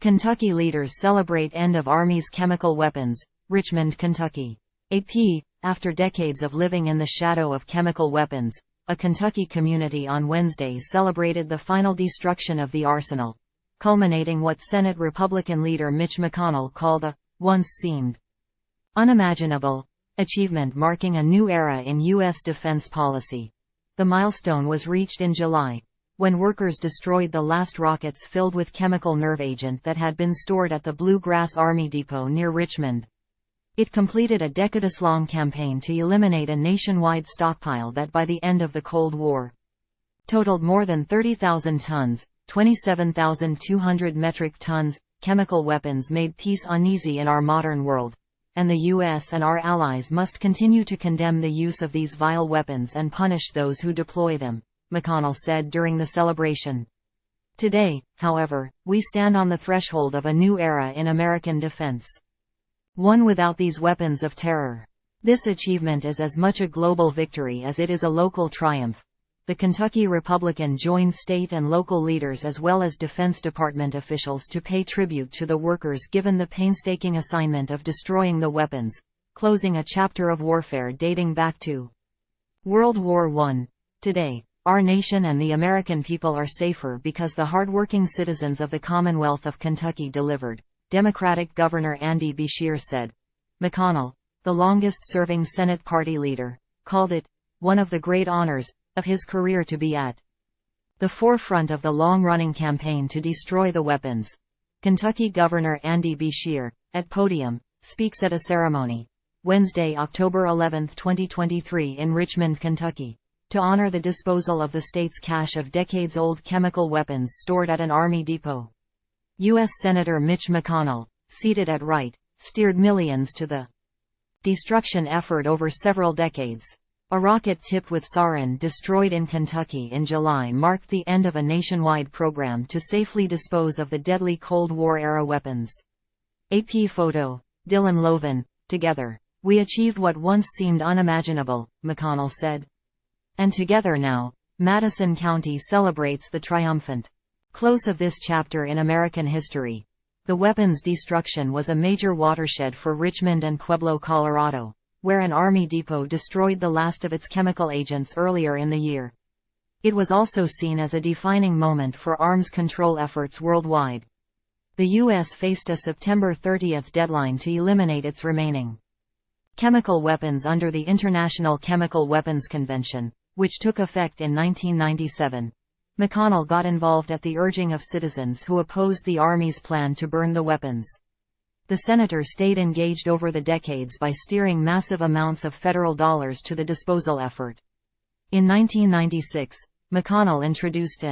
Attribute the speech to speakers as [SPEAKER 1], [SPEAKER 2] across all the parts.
[SPEAKER 1] Kentucky leaders celebrate end of Army's chemical weapons, Richmond, Kentucky. After decades of living in the shadow of chemical weapons, a Kentucky community on Wednesday celebrated the final destruction of the arsenal, culminating what Senate Republican leader Mitch McConnell called a once seemed unimaginable achievement marking a new era in U.S. defense policy. The milestone was reached in July, when workers destroyed the last rockets filled with chemical nerve agent that had been stored at the Bluegrass Army Depot near Richmond. It completed a decades-long campaign to eliminate a nationwide stockpile that by the end of the Cold War totaled more than 30,000 tons, 27,200 metric tons. Chemical weapons made peace uneasy in our modern world, and the U.S. and our allies must continue to condemn the use of these vile weapons and punish those who deploy them, McConnell said during the celebration. Today, however, we stand on the threshold of a new era in American defense. One without these weapons of terror. This achievement is as much a global victory as it is a local triumph. The Kentucky Republican joined state and local leaders as well as Defense Department officials to pay tribute to the workers given the painstaking assignment of destroying the weapons, closing a chapter of warfare dating back to World War I. Today, our nation and the American people are safer because the hardworking citizens of the Commonwealth of Kentucky delivered, Democratic Governor Andy Beshear said. McConnell, the longest-serving Senate party leader, called it one of the great honors of his career to be at the forefront of the long-running campaign to destroy the weapons. Kentucky Governor Andy Beshear, at podium, speaks at a ceremony, Wednesday, October 11, 2023 in Richmond, Kentucky, to honor the disposal of the state's cache of decades-old chemical weapons stored at an Army depot. U.S. Senator Mitch McConnell, seated at right, steered millions to the destruction effort over several decades. A rocket tipped with sarin destroyed in Kentucky in July marked the end of a nationwide program to safely dispose of the deadly Cold War-era weapons. AP photo, Dylan Loven, together, we achieved what once seemed unimaginable, McConnell said. And together now, Madison County celebrates the triumphant close of this chapter in American history. The weapons destruction was a major watershed for Richmond and Pueblo, Colorado, where an Army depot destroyed the last of its chemical agents earlier in the year. It was also seen as a defining moment for arms control efforts worldwide. The U.S. faced a September 30 deadline to eliminate its remaining chemical weapons under the International Chemical Weapons Convention, which took effect in 1997. McConnell got involved at the urging of citizens who opposed the Army's plan to burn the weapons. The senator stayed engaged over the decades by steering massive amounts of federal dollars to the disposal effort. In 1996, McConnell introduced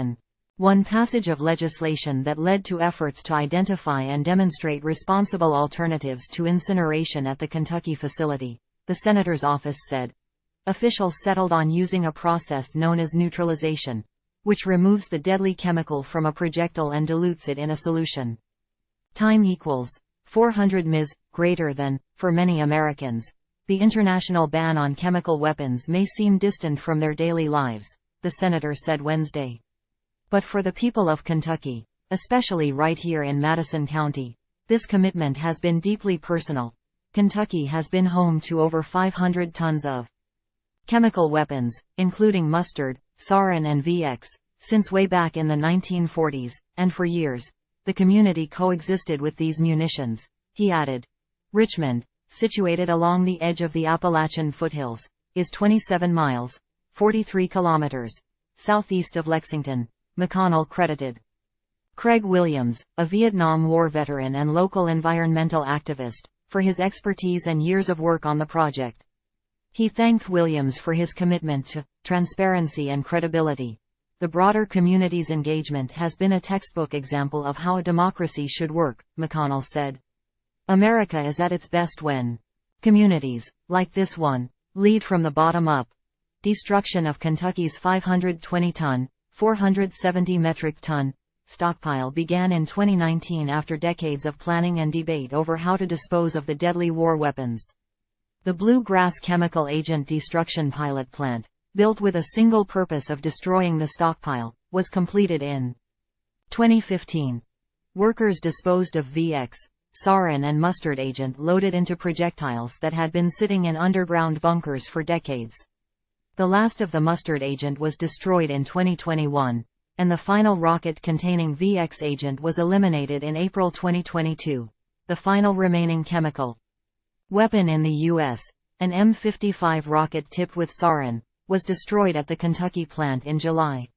[SPEAKER 1] one passage of legislation that led to efforts to identify and demonstrate responsible alternatives to incineration at the Kentucky facility, the senator's office said. Officials settled on using a process known as neutralization, which removes the deadly chemical from a projectile and dilutes it in a solution. Time equals 400 ms, greater than, for many Americans, the international ban on chemical weapons may seem distant from their daily lives, the senator said Wednesday. But for the people of Kentucky, especially right here in Madison County, this commitment has been deeply personal. Kentucky has been home to over 500 tons of chemical weapons, including mustard, sarin and VX, since way back in the 1940s, and for years, the community coexisted with these munitions, he added. Richmond, situated along the edge of the Appalachian foothills, is 27 miles, 43 kilometers, southeast of Lexington, McConnell credited Craig Williams, a Vietnam War veteran and local environmental activist, for his expertise and years of work on the project. He thanked Williams for his commitment to transparency and credibility. The broader community's engagement has been a textbook example of how a democracy should work, McConnell said. America is at its best when communities, like this one, lead from the bottom up. Destruction of Kentucky's 520-ton, 470 metric ton stockpile began in 2019 after decades of planning and debate over how to dispose of the deadly war weapons. The Bluegrass Chemical Agent Destruction Pilot Plant, built with a single purpose of destroying the stockpile, was completed in 2015. Workers disposed of VX, sarin and mustard agent loaded into projectiles that had been sitting in underground bunkers for decades. The last of the mustard agent was destroyed in 2021, and the final rocket containing VX agent was eliminated in April 2022. The final remaining chemical weapon in the U.S., an M55 rocket tipped with sarin, was destroyed at the Kentucky plant in July.